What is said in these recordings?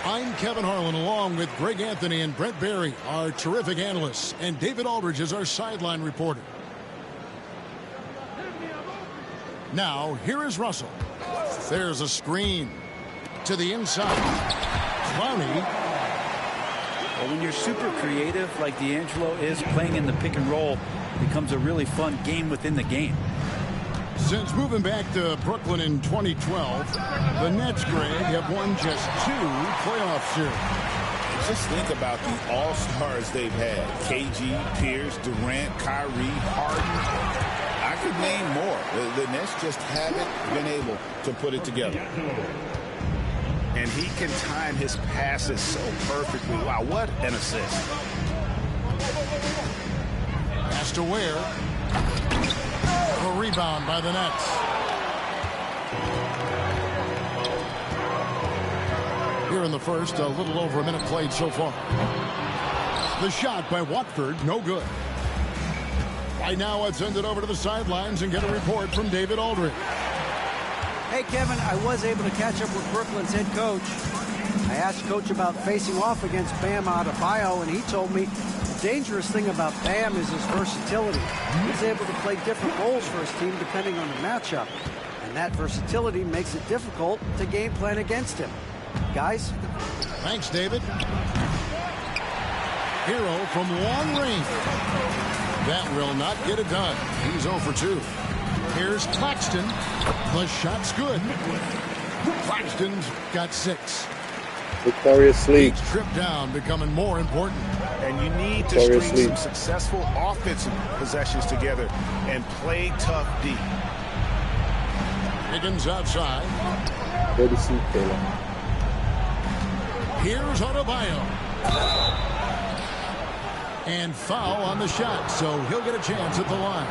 I'm Kevin Harlan, along with Greg Anthony and Brent Barry, our terrific analysts, and David Aldridge is our sideline reporter. Now, here is Russell. There's a screen to the inside. Clowney. Well, when you're super creative like D'Angelo is, playing in the pick and roll becomes a really fun game within the game. Since moving back to Brooklyn in 2012, the Nets, Greg, have won just 2 playoff series. Just think about the all-stars they've had. KG, Pierce, Durant, Kyrie, Harden. I could name more. The Nets just haven't been able to put it together. And he can time his passes so perfectly. Wow, what an assist. Pass to Ware. A rebound by the Nets. Here in the first, a little over a minute played so far. The shot by Watford, no good. Right now, let's send it over to the sidelines and get a report from David Aldridge. Hey, Kevin, I was able to catch up with Brooklyn's head coach. I asked Coach about facing off against Bam Adebayo, and he told me the dangerous thing about Bam is his versatility. He's able to play different roles for his team depending on the matchup, and that versatility makes it difficult to game plan against him. Guys? Thanks, David. Hero from long range. That will not get it done. He's 0 for 2. Here's Claxton. The shot's good. Claxton's got 6. Victorious lead. Each trip down becoming more important. And you need to string some successful offensive possessions together and play tough D. Higgins outside. Good to see Taylor. Here's Adebayo. And foul on the shot, so he'll get a chance at the line.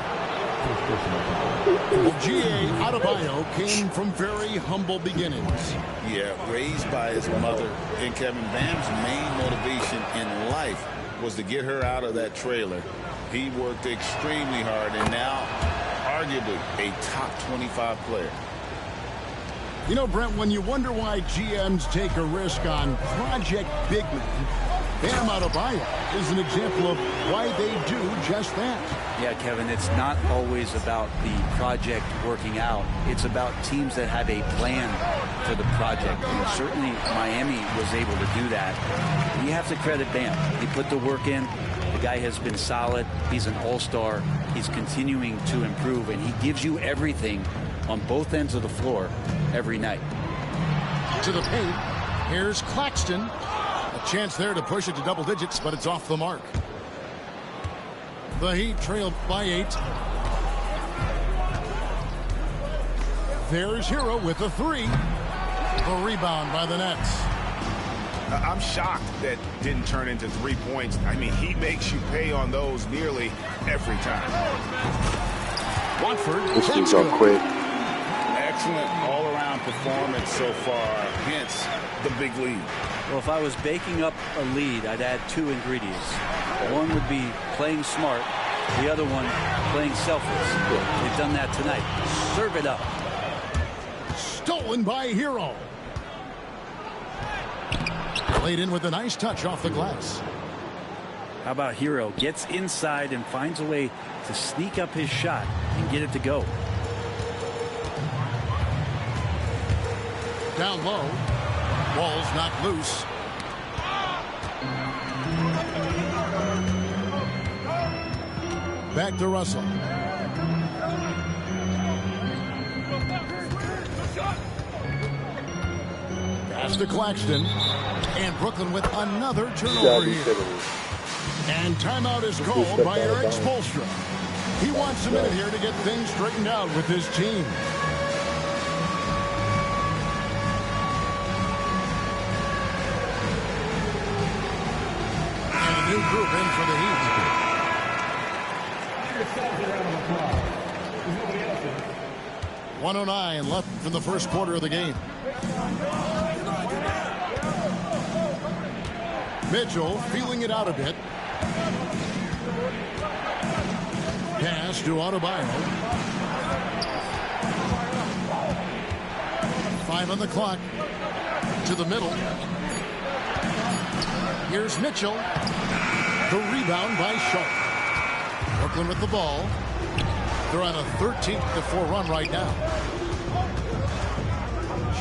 Well, G.A. Adebayo came from very humble beginnings. Yeah, raised by his mother. And Kevin, Bam's main motivation in life was to get her out of that trailer. He worked extremely hard and now arguably a top 25 player. You know, Brent, when you wonder why GMs take a risk on project big men, Bam Adebayo is an example of why they do just that. Yeah, Kevin, it's not always about the project working out. It's about teams that have a plan for the project. And certainly Miami was able to do that. You have to credit Bam. He put the work in. The guy has been solid. He's an all-star. He's continuing to improve, and he gives you everything on both ends of the floor every night. To the paint. Here's Claxton. A chance there to push it to double digits, but it's off the mark. The Heat trailed by 8. There's Hero with a 3. A rebound by the Nets. I'm shocked that didn't turn into 3 points. I mean, he makes you pay on those nearly every time. Watford. This thing's up quick. Excellent all-around performance so far, hence the big lead. Well, if I was baking up a lead, I'd add 2 ingredients. One would be playing smart. The other one, playing selfless. They've done that tonight. Serve it up. Stolen by Hero. Played in with a nice touch off the glass. How about Hero? Gets inside and finds a way to sneak up his shot and get it to go. Down low. Ball's knocked loose. Back to Russell. Pass to Claxton. And Brooklyn with another turnover here. And timeout is called by Eric Spoelstra. He wants a minute here to get things straightened out with his team. And a new group in for the Heat. 1:09 left from the first quarter of the game. Mitchell feeling it out a bit. Pass to Adebayo. 5 on the clock. To the middle. Here's Mitchell. The rebound by Sharp. Brooklyn with the ball. They're on a 13-4 run right now.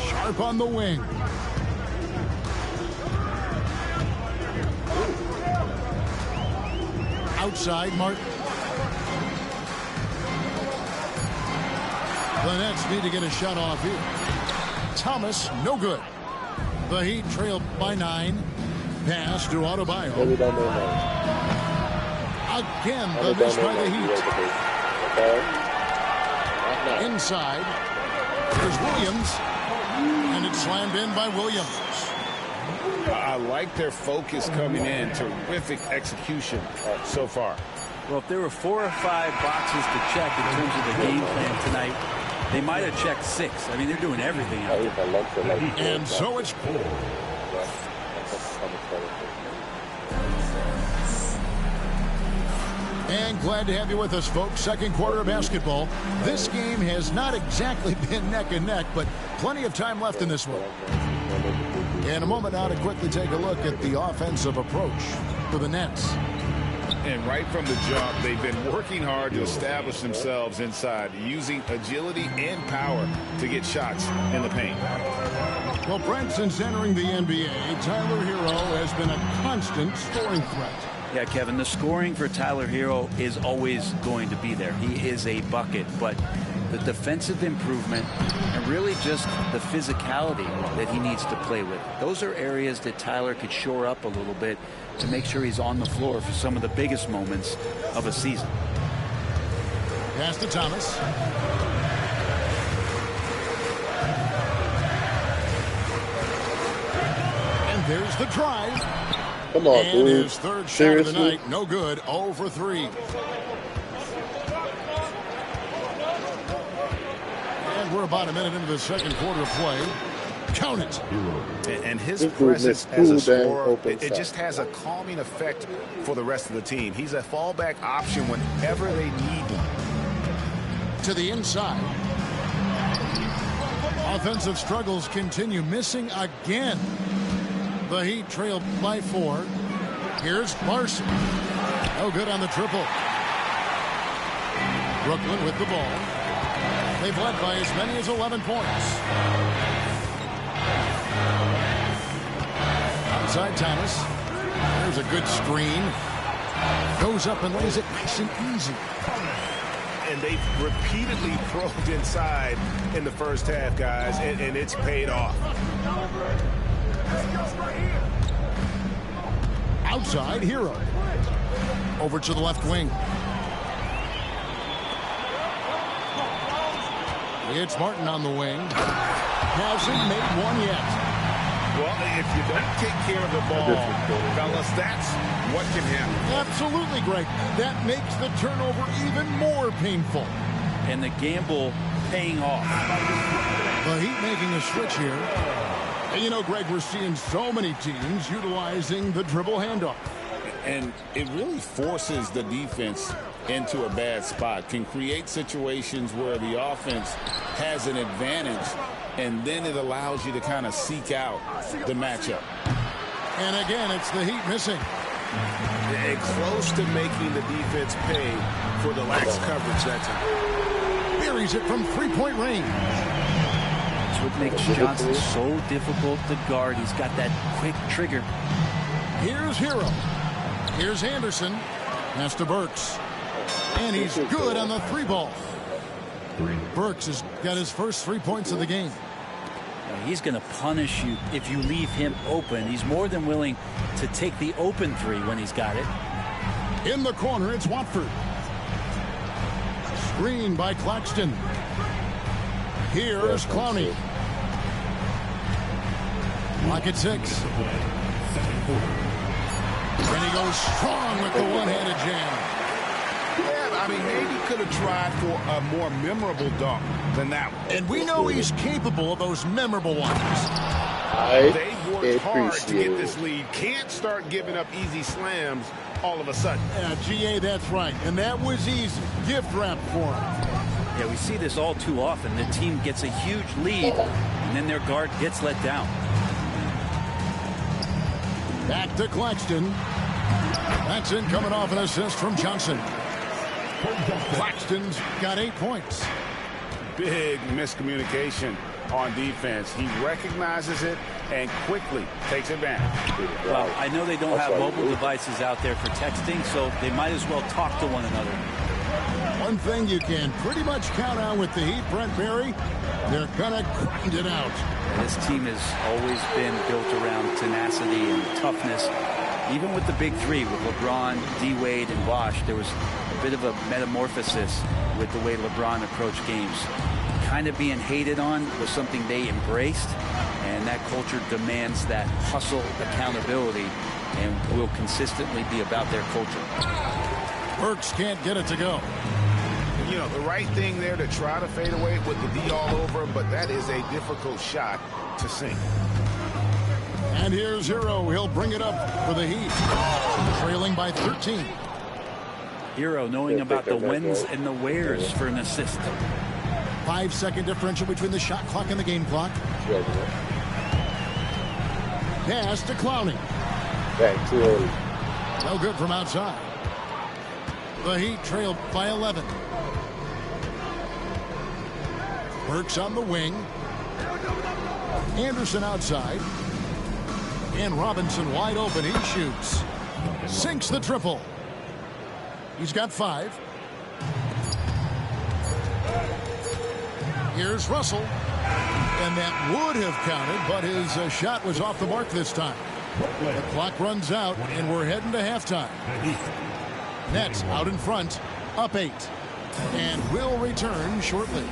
Sharp on the wing. Outside, Martin. The Nets need to get a shot off here. Thomas, no good. The Heat trail by 9. Pass to Adebayo. Again, the miss by the Heat. Inside. There's Williams. And it's slammed in by Williams. I like their focus coming in. Terrific execution so far. Well, if there were 4 or 5 boxes to check in terms of the game plan tonight, they might have checked 6. I mean, they're doing everything out there. And so it's And glad to have you with us, folks. Second quarter of basketball. This game has not exactly been neck and neck, but plenty of time left in this one. In a moment now to quickly take a look at the offensive approach for the Nets. And right from the jump, they've been working hard to establish themselves inside, using agility and power to get shots in the paint. Well, Brent, since entering the NBA, Tyler Hero has been a constant scoring threat. Yeah, Kevin, the scoring for Tyler Hero is always going to be there. He is a bucket, but the defensive improvement and really just the physicality that he needs to play with. Those are areas that Tyler could shore up a little bit to make sure he's on the floor for some of the biggest moments of a season. Pass to Thomas. And there's the drive. Come on, and dude. his third Seriously? shot of the night. No good. 0 for 3. And we're about a minute into the second quarter of play. Count it. And his presence as a scorer, it just has a calming effect for the rest of the team. He's a fallback option whenever they need one. To the inside. Offensive struggles continue. Missing again. The Heat trail by 4. Here's Larson. No good on the triple. Brooklyn with the ball. They've led by as many as 11 points. Outside Thomas. There's a good screen. Goes up and lays it nice and easy. And they've repeatedly probed inside in the first half, guys, and it's paid off. Outside, Hero. Over to the left wing. It's Martin on the wing. Hasn't made one yet. Well, if you don't take care of the ball, fellas, that's what can happen. Absolutely, Greg. That makes the turnover even more painful. And the gamble paying off. The Heat making a switch here. And you know, Greg, we're seeing so many teams utilizing the dribble handoff. And it really forces the defense into a bad spot. Can create situations where the offense has an advantage, and then it allows you to kind of seek out the matchup. And again, it's the Heat missing. And close to making the defense pay for the lax coverage that time. Buries it from three-point range. That's what makes Johnson so difficult to guard. He's got that quick trigger. Here's Hero. Here's Anderson. Pass to Burks. And he's good on the 3-ball. Burks has got his first 3 points of the game. He's going to punish you if you leave him open. He's more than willing to take the open 3 when he's got it. In the corner, it's Watford. Screen by Claxton. Here's Clowney. Lock at 6. And he goes strong with the one-handed jam. Yeah, I mean, maybe could have tried for a more memorable dunk than that one. And we know he's capable of those memorable ones. They worked hard to get this lead. Can't start giving up easy slams all of a sudden. Yeah, GA, that's right. And that was easy. Gift wrap for him. Yeah, we see this all too often. The team gets a huge lead, and then their guard gets let down. Back to Claxton. That's in, coming off an assist from Johnson. Claxton's got 8 points. Big miscommunication on defense. He recognizes it and quickly takes advantage. Well, I know they don't have mobile devices out there for texting, so they might as well talk to one another. One thing you can pretty much count on with the Heat, Brent Barry, they're gonna grind it out. This team has always been built around tenacity and toughness. Even with the big three, with LeBron, D-Wade, and Bosh, there was a bit of a metamorphosis with the way LeBron approached games. Kind of being hated on was something they embraced, and that culture demands that hustle accountability and will consistently be about their culture. Burks can't get it to go. You know, the right thing there to try to fade away with the D all over him, but that is a difficult shot to sink. And here's Hero. He'll bring it up for the Heat. Trailing by 13. Hero knowing about the whens and the wheres for an assist. 5-second differential between the shot clock and the game clock. Pass to Clowney. Back too early. No good from outside. The Heat trailed by 11. Burks on the wing. Anderson outside. And Robinson wide open. He shoots. Sinks the triple. He's got 5. Here's Russell. And that would have counted, but his shot was off the mark this time. The clock runs out, and we're heading to halftime. Nets out in front, up 8. And will return shortly.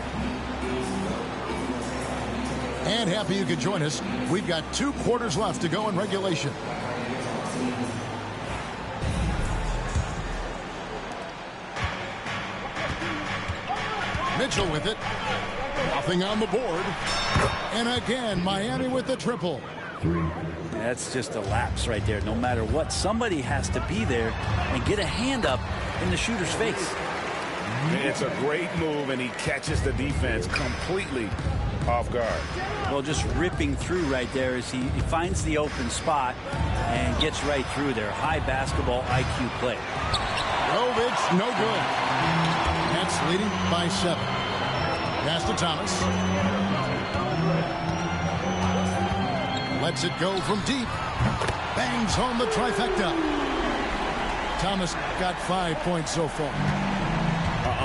And happy you could join us. We've got 2 quarters left to go in regulation. Mitchell with it. Nothing on the board. And again, Miami with the triple. That's just a lapse right there. No matter what, somebody has to be there and get a hand up in the shooter's face. It's a great move, and he catches the defense completely off guard. Well, just ripping through right there as he finds the open spot and gets right through there. High basketball IQ play. Jovic, no good. Nets leading by 7. Pass to Thomas. Lets it go from deep. Bangs home the trifecta. Thomas got 5 points so far.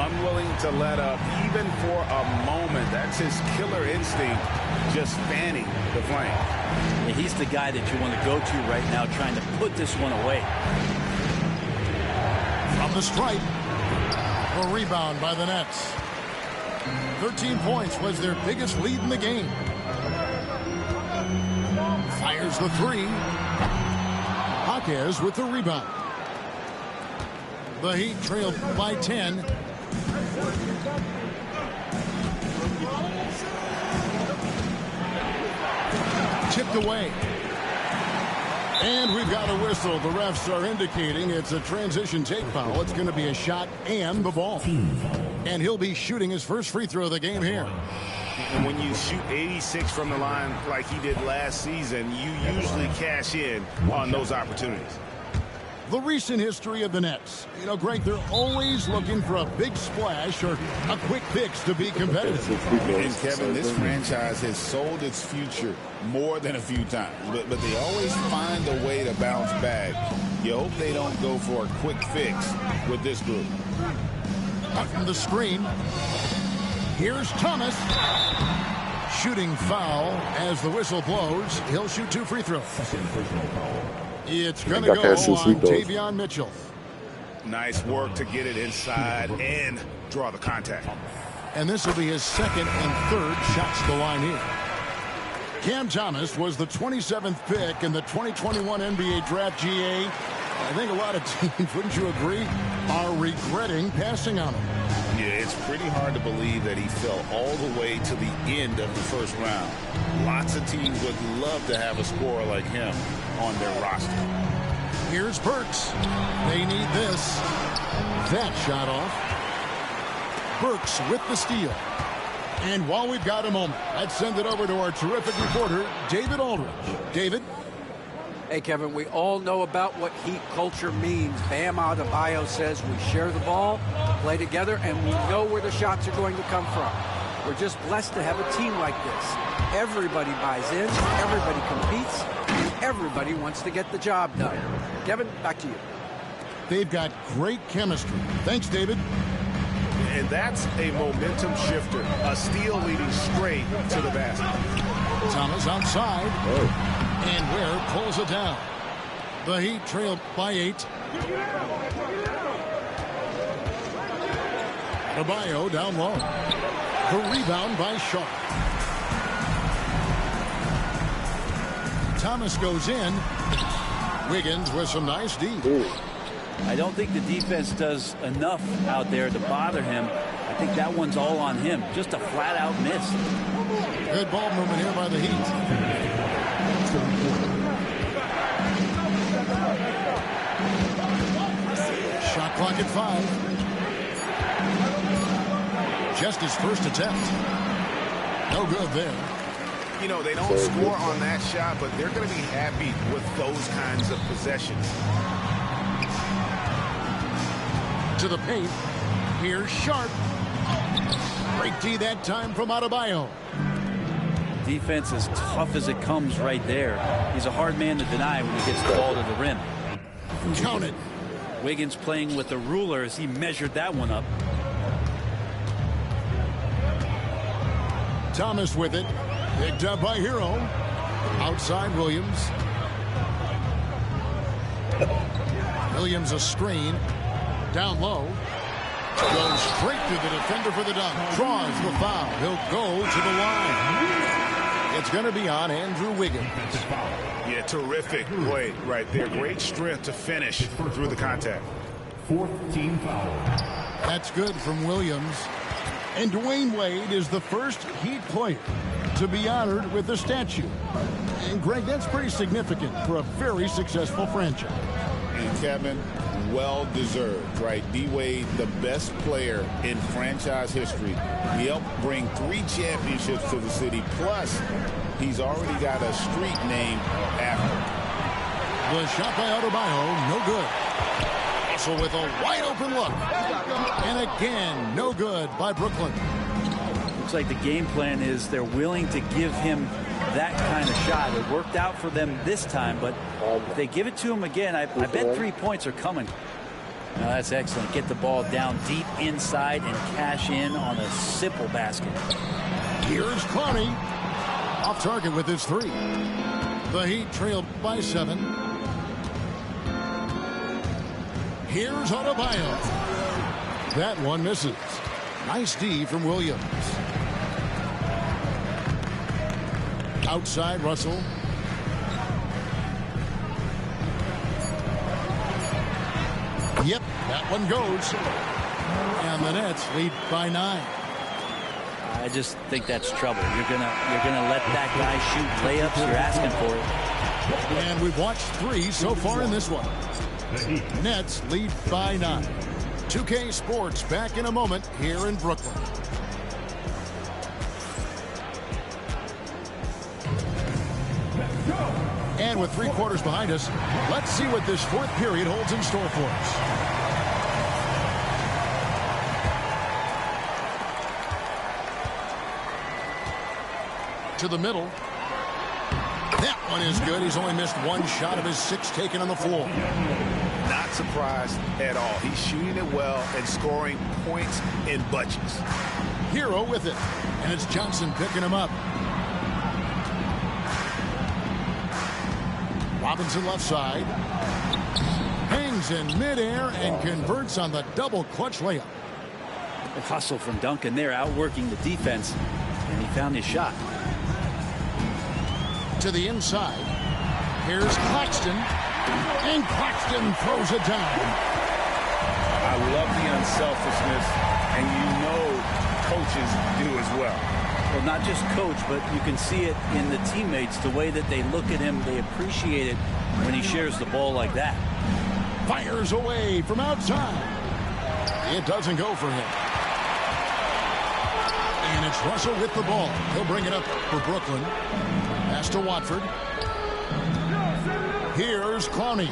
Unwilling to let up even for a moment. That's his killer instinct, just fanning the flame. Yeah, he's the guy that you want to go to right now, trying to put this one away. From the stripe, a rebound by the Nets. 13 points was their biggest lead in the game. Fires the 3. Jaquez with the rebound. The Heat trailed by 10. Chipped away. And we've got a whistle. The refs are indicating it's a transition take foul. It's going to be a shot and the ball. And he'll be shooting his first free throw of the game here. And when you shoot 86 from the line like he did last season, you usually cash in on those opportunities. The recent history of the Nets. You know, Greg, they're always looking for a big splash or a quick fix to be competitive. And, Kevin, this franchise has sold its future more than a few times. But they always find a way to bounce back. You hope they don't go for a quick fix with this group. Up from the screen. Here's Thomas. Shooting foul as the whistle blows. He'll shoot 2 free throws. It's going to go on Tavion Mitchell. Nice work to get it inside and draw the contact. And this will be his 2nd and 3rd shots to the line here. Cam Thomas was the 27th pick in the 2021 NBA Draft. GA. I think a lot of teams, wouldn't you agree, are regretting passing on him. Yeah, it's pretty hard to believe that he fell all the way to the end of the first round. Lots of teams would love to have a scorer like him on their roster. Here's Burks. They need this. That shot off. Burks with the steal. And while we've got a moment, let's send it over to our terrific reporter, David Aldridge. David? Hey, Kevin, we all know about what Heat culture means. Bam Adebayo says we share the ball, play together, and we know where the shots are going to come from. We're just blessed to have a team like this. Everybody buys in, everybody competes, and everybody wants to get the job done. Kevin, back to you. They've got great chemistry. Thanks, David. And that's a momentum shifter. A steal leading straight to the basket. Thomas outside. And Ware pulls it down. The Heat trail by 8. Adebayo down low. The rebound by Sharp. Thomas goes in. Wiggins with some nice D. I don't think the defense does enough out there to bother him. I think that one's all on him. Just a flat-out miss. Good ball movement here by the Heat. Shot clock at 5. Just his first attempt. No good there. You know, they don't score on that shot, but they're going to be happy with those kinds of possessions. To the paint. Here's Sharp. Break D that time from Adebayo. Defense as tough as it comes right there. He's a hard man to deny when he gets the ball to the rim. Count it. Wiggins playing with the ruler as he measured that one up. Thomas with it. Picked up by Hero. Outside Williams. Williams a screen. Down low. Goes straight to the defender for the dunk. Draws the foul. He'll go to the line. It's going to be on Andrew Wiggins. Yeah, terrific play right there. Great strength to finish through the contact. 4th team foul. That's good from Williams. And Dwayne Wade is the first Heat player to be honored with a statue. And Greg, that's pretty significant for a very successful franchise. And Kevin, well deserved, right? D-Wade, the best player in franchise history. He helped bring 3 championships to the city. Plus, he's already got a street named after him. The shot by Adebayo, no good. Russell with a wide open look. And again, no good by Brooklyn. Looks like the game plan is they're willing to give him that kind of shot. It worked out for them this time, but if they give it to him again, I bet 3 points are coming. Now that's excellent. Get the ball down deep inside and cash in on a simple basket. Here's Clowney. Off target with his 3. The Heat trailed by 7. Here's Adebayo. That one misses. Nice D from Williams. Outside Russell. Yep, that one goes. And the Nets lead by 9. I just think that's trouble. You're gonna let that guy shoot layups. You're asking for it. And we've watched 3 so far in this one. Nets lead by 9. 2K Sports back in a moment here in Brooklyn. And with 3 quarters behind us, let's see what this 4th period holds in store for us. To the middle. That one is good. He's only missed 1 shot of his 6 taken on the floor. Not surprised at all. He's shooting it well and scoring points in bunches. Hero with it. And it's Johnson picking him up. Robinson left side. Hangs in midair and converts on the double clutch layup. The hustle from Duncan there, outworking the defense, and he found his shot. To the inside. Here's Claxton. And Claxton throws it down. I love the unselfishness, and you know coaches do as well. Well, not just coach, but you can see it in the teammates, the way that they look at him. They appreciate it when he shares the ball like that. Fires away from outside. It doesn't go for him. And it's Russell with the ball. He'll bring it up for Brooklyn. Pass to Watford. Here's Clowney.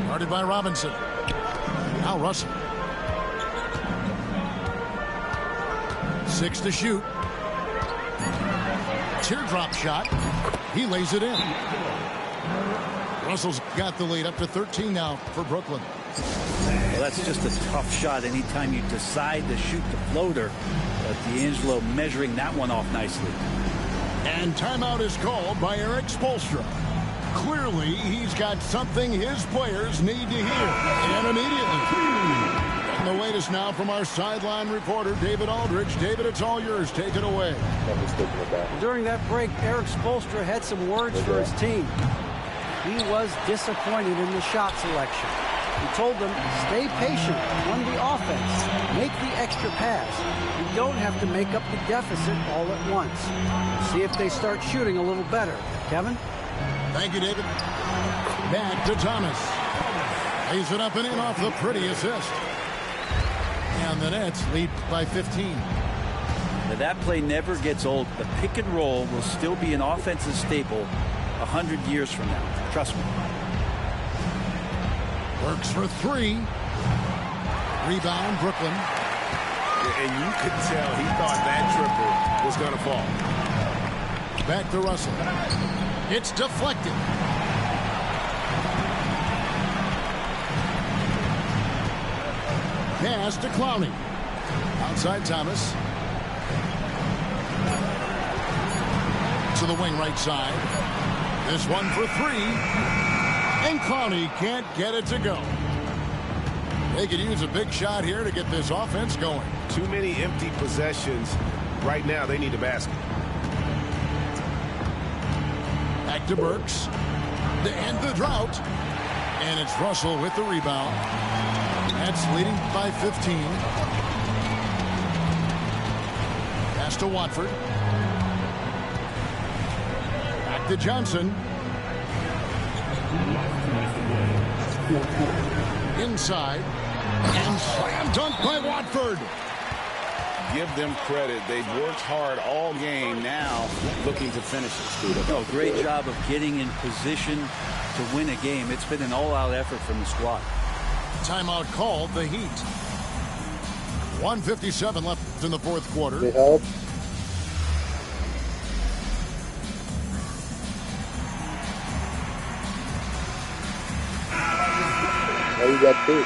Guarded by Robinson. Now Russell. 6 to shoot. Teardrop shot. He lays it in. Russell's got the lead up to 13 now for Brooklyn. Well, that's just a tough shot anytime you decide to shoot the floater. But D'Angelo measuring that one off nicely. And timeout is called by Eric Spoelstra. Clearly, he's got something his players need to hear, and immediately. And the latest now from our sideline reporter, David Aldridge. David, it's all yours. Take it away. During that break, Eric Spoelstra had some words for his team. He was disappointed in the shot selection. He told them, stay patient, run the offense, make the extra pass. You don't have to make up the deficit all at once. See if they start shooting a little better. Kevin? Thank you, David. Back to Thomas. Lays it up and in off the pretty assist. And the Nets lead by 15. Now that play never gets old. The pick and roll will still be an offensive staple 100 years from now. Trust me. Works for 3. Rebound, Brooklyn. And you could tell he thought that triple was going to fall. Back to Russell. It's deflected. Pass to Clowney. Outside Thomas. To the wing right side. This one for 3. And Clowney can't get it to go. They could use a big shot here to get this offense going. Too many empty possessions. Right now, they need a basket. Back to Burks. To end the drought. And it's Russell with the rebound. That's leading by 15. Pass to Watford. Back to Johnson. Inside. And slam dunk by Watford. Give them credit. They've worked hard all game, now looking to finish it. Oh, great job of getting in position to win a game. It's been an all-out effort from the squad. Timeout called, the Heat. 1:57 left in the fourth quarter. They help. Now you got 2.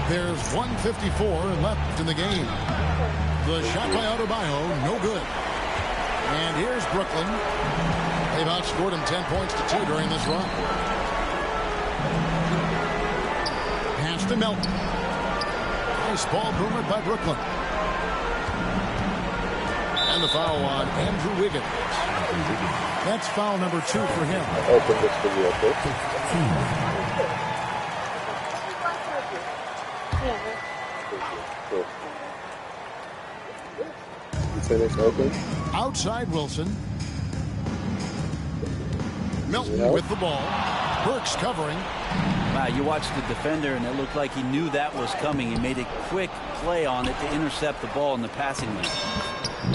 There's 1:54 left in the game. The shot by Adebayo, no good. And here's Brooklyn. They've outscored him 10 points to 2 during this run. Pass to Melton. Nice ball movement by Brooklyn. And the foul on Andrew Wiggins. That's foul number 2 for him. Open this for you, okay? Finish open. Outside Wilson. Melton with the ball. Burks covering. Wow, you watched the defender, and it looked like he knew that was coming. He made a quick play on it to intercept the ball in the passing lane.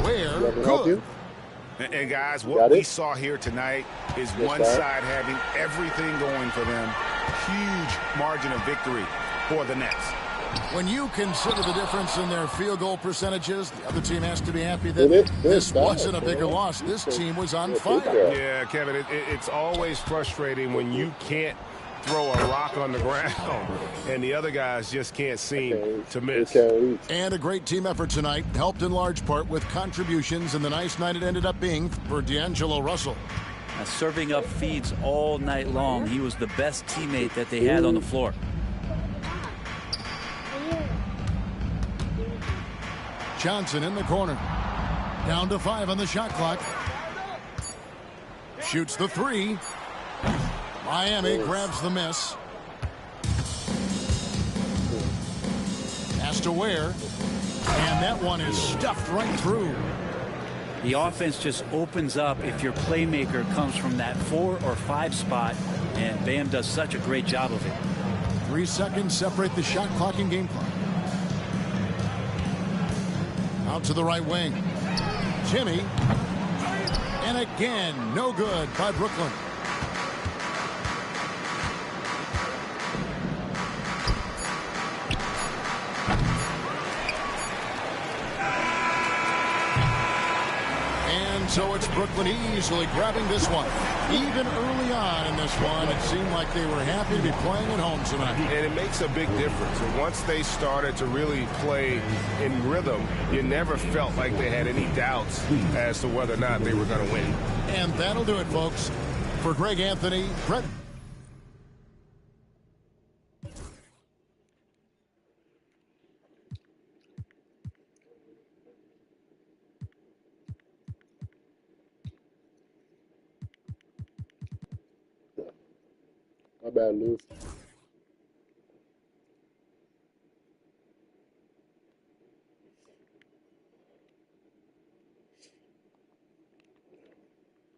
Where good. And guys, what we saw here tonight is one side having everything going for them. Huge margin of victory for the Nets. When you consider the difference in their field goal percentages, the other team has to be happy that this wasn't a bigger loss. This team was on fire. Yeah, Kevin, it's always frustrating when you can't throw a rock on the ground and the other guys just can't seem to miss. And a great team effort tonight, helped in large part with contributions, and the nice night it ended up being for D'Angelo Russell. Now, serving up feeds all night long. He was the best teammate that they had on the floor. Johnson in the corner. Down to 5 on the shot clock. Shoots the 3. Miami grabs the miss. Pass to Ware. And that one is stuffed right through. The offense just opens up if your playmaker comes from that 4 or 5 spot, and Bam does such a great job of it. 3 seconds separate the shot clock and game clock. Out to the right wing. Jimmy. And again, no good by Brooklyn. And so it's Brooklyn easily grabbing this one. Even early on in this one, it seemed like they were happy to be playing at home tonight. And it makes a big difference. And once they started to really play in rhythm, you never felt like they had any doubts as to whether or not they were going to win. And that'll do it, folks. For Greg Anthony, Brett. My bad, Lou.